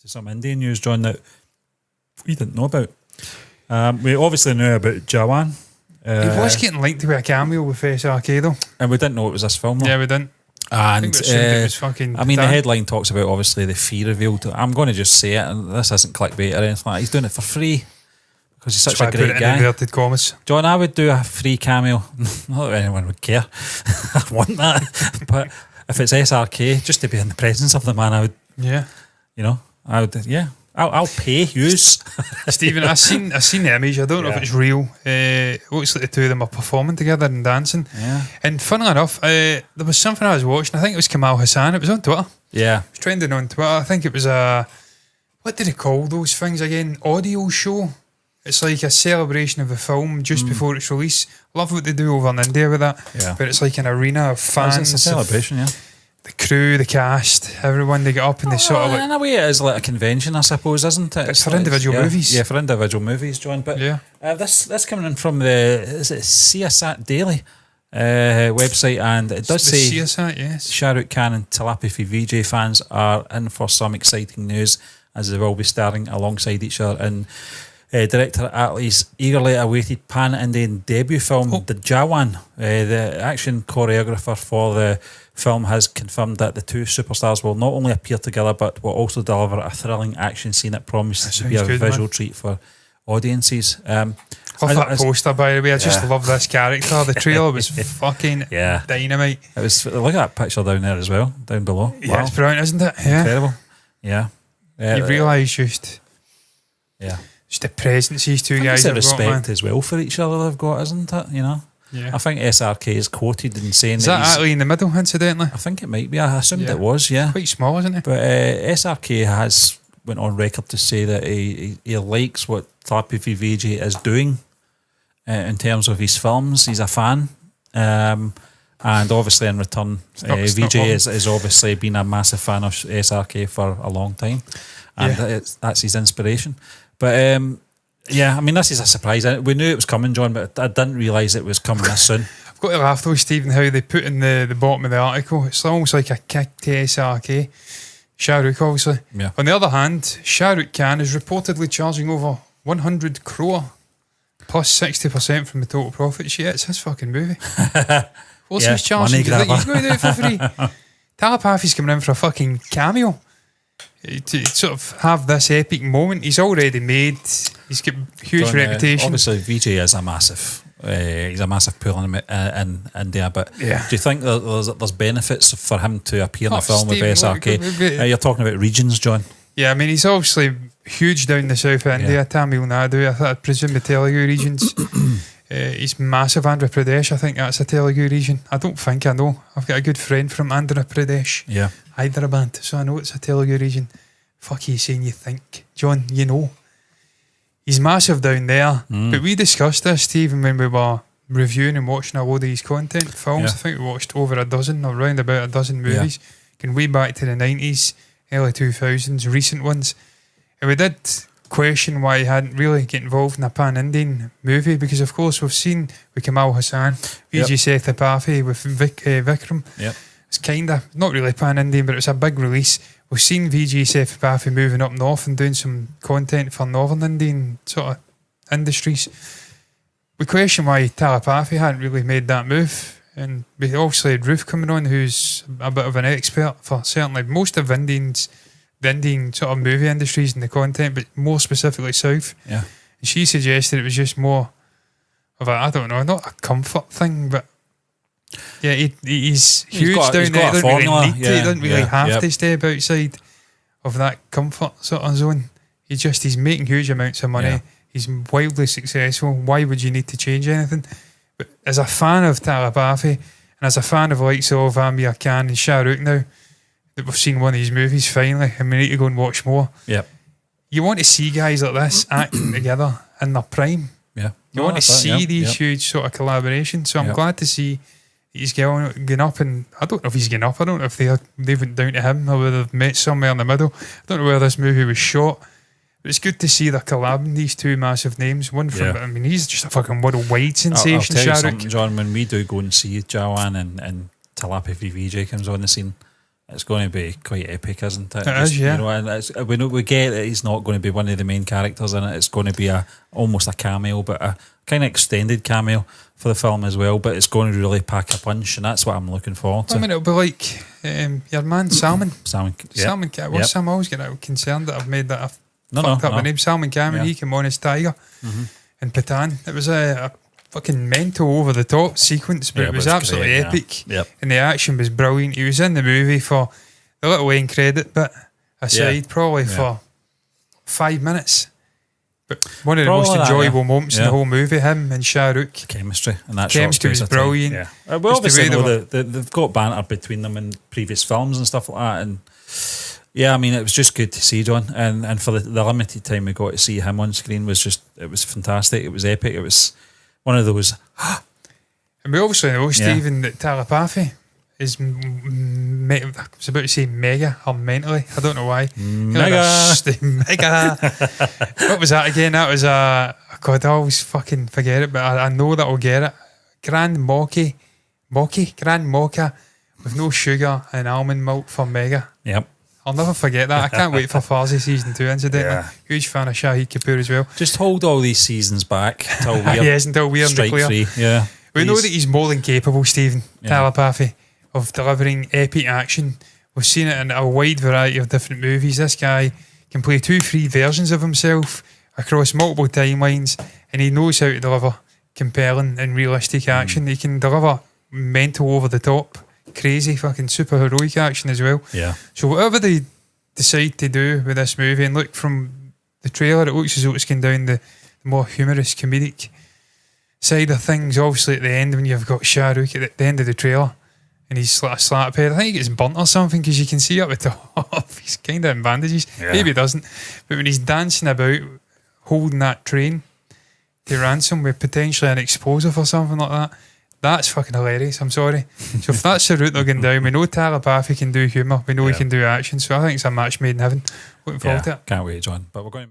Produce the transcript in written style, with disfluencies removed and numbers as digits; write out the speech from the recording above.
to some Indian news, John, that we didn't know about. We obviously knew about Jawan. He was getting linked with a cameo with SRK though. And we didn't know it was this film though. Yeah, we didn't. And it was fucking the headline talks about obviously the fee revealed. I'm going to just say it, and this isn't clickbait or anything like that. He's doing it for free because he's such a great guy. Inverted commas. John, I would do a free cameo. Not that anyone would care. I want that. But if it's SRK, just to be in the presence of the man, I would. Yeah. You know, I would. Yeah. I'll pay yous. Stephen, I seen the image. I don't know if it's real. It looks like the two of them are performing together and dancing. Yeah. And funnily enough, there was something I was watching. I think it was Kamal Hassan. It was on Twitter. Yeah. It was trending on Twitter. I think it was what do they call those things again? Audio show. It's like a celebration of a film just before its release. Love what they do over in India with that. Yeah. But it's like an arena of fans. It's a celebration, yeah. The crew, the cast, everyone, they get up and they sort of like... In a way it is like a convention, I suppose, isn't it? It's for individual movies. Yeah, for individual movies, John. But this coming in from is it CINE Daily website, and it does say CINE, yes. Shah Rukh Khan and Thalapathy Vijay fans are in for some exciting news, as they will be starring alongside each other in director Atlee's eagerly awaited pan-Indian debut film, The Jawan. The action choreographer for the film has confirmed that the two superstars will not only appear together but will also deliver a thrilling action scene that promises to be a visual treat for audiences. Love that poster, by the way. I just love this character. The trailer was fucking dynamite. It was. Look at that picture down there as well, down below. Yeah, it's brilliant, isn't it? Yeah. Incredible. Yeah. You realise just the presence these two guys have got, respect as well for each other they've got, isn't it? You know? Yeah. I think SRK is quoted in saying is that Atlee in the middle, incidentally? I think it might be. I assumed it was, yeah. Quite small, isn't it? But SRK has went on record to say that he likes what Thalapathy Vijay is doing in terms of his films. He's a fan. And obviously in return, Vijay has obviously been a massive fan of SRK for a long time. And that's his inspiration. But yeah, I mean, this is a surprise. We knew it was coming, John, but I didn't realise it was coming this soon. I've got to laugh though, Stephen, how they put in the bottom of the article. It's almost like a kick to SRK. Shah Rukh, obviously. Yeah. On the other hand, Shah Rukh Khan is reportedly charging over 100 crore plus 60% from the total profits. Yeah, it's his fucking movie. What's his charging? Do you think he's going to do it for free? Telepathy's coming in for a fucking cameo. To sort of have this epic moment. He's already made. He's got huge reputation. Obviously, Vijay is a massive. He's a massive pull in India. But do you think there's benefits for him to appear in a film with SRK? You're talking about regions, John. Yeah, I mean, he's obviously huge down the south of India. Tamil Nadu, I presume the Telugu regions. He's massive. Andhra Pradesh, I think that's a Telugu region. I don't think I know. I've got a good friend from Andhra Pradesh. Yeah. Hyderabad, so I know it's a Telugu region. Fuck you saying you think. John, you know. He's massive down there. But we discussed this, Stephen, when we were reviewing and watching a load of his content films. I think we watched over a dozen, or around about a dozen movies. Going way back to the 90s, early 2000s, recent ones. And we did question why he hadn't really get involved in a pan-Indian movie, because of course we've seen with Kamal Hassan, Vijay Sethupathi with Vikram. It's kind of not really pan-Indian, but it's a big release. We've seen Vijay Sethupathi moving up north and doing some content for Northern Indian sort of industries. We question why Thalapathy hadn't really made that move, and we obviously had Ruth coming on, who's a bit of an expert for certainly most of the Indian sort of movie industries and the content, but more specifically South. Yeah. And she suggested it was just more of a, I don't know, not a comfort thing, but yeah, he's huge down there. He doesn't really need to. He doesn't really have to step outside of that comfort sort of zone. He's making huge amounts of money. Yeah. He's wildly successful. Why would you need to change anything? But as a fan of Thalapathy, and as a fan of the likes of Amir Khan and Shah Rukh now, that we've seen one of these movies finally, and we need to go and watch more. Yeah. You want to see guys like this acting together in their prime. Yeah. You want to see these huge sort of collaborations. So I'm glad to see he's going up, and I don't know if he's going up. I don't know if they went down to him or whether they've met somewhere in the middle. I don't know where this movie was shot. But it's good to see they're collabing these two massive names. One from, I mean, he's just a fucking worldwide sensation. I'll tell you something, John, when we do go and see Jawan and Thalapathy Vijay comes on the scene, it's going to be quite epic, isn't it? It is, yeah. You know, and we get that he's not going to be one of the main characters in it. It's going to be almost a cameo, but a kind of extended cameo for the film as well. But it's going to really pack a punch, and that's what I'm looking forward to. I mean, it'll be like your man Salmon. Salmon. I'm always getting concerned that I've made that. I've No, fucked no, up no. my name. Salmon Cameron. He came on as Tiger in Patan. It was a fucking mental, over the top sequence, but Yeah, it was but it's absolutely great, epic. yeah. Yep. And the action was brilliant. He was in the movie for the little end credit bit aside, probably for 5 minutes. But one of the Probably most that, enjoyable moments in the whole movie, him and Shah Rukh. Chemistry and that Chemistry was brilliant. Yeah. Well, Just the obviously, way they've got banter between them in previous films and stuff like that. And yeah, I mean, it was just good to see John. And for the limited time we got to see him on screen it was fantastic. It was epic. It was one of those. And we obviously know, Stephen, that telepathy is, I was about to say mega or mentally. I don't know why. Mega. What was that again? That was God, I always fucking forget it, but I know that I'll get it. Grand Mocha with no sugar and almond milk for mega. Yep. I'll never forget that. I can't wait for Farsi season 2, incidentally. Yeah. Huge fan of Shahid Kapoor as well. Just hold all these seasons back till we're Yes, until we're in the strike clear. free. Yeah. We know that he's more than capable, Stephen, Yeah. telepathy, of delivering epic action. We've seen it in a wide variety of different movies. This guy can play 2-3 versions of himself across multiple timelines, and he knows how to deliver compelling and realistic action. He can deliver mental, over the top, crazy, fucking super heroic action as well. Yeah. So whatever they decide to do with this movie, and look, from the trailer, it looks as though it's going down the more humorous, comedic side of things. Obviously at the end, when you've got Shah Rukh at the end of the trailer and he's like a slap head, I think he gets burnt or something, because you can see up the top he's kind of in bandages. Maybe he doesn't, but when he's dancing about holding that train to ransom with potentially an explosive or something like that, that's fucking hilarious. I'm sorry. So if that's the route they're going down, we know telepathy can do humour, we know he can do action, so I think it's a match made in heaven. Looking forward to it. Can't wait, John. But we're going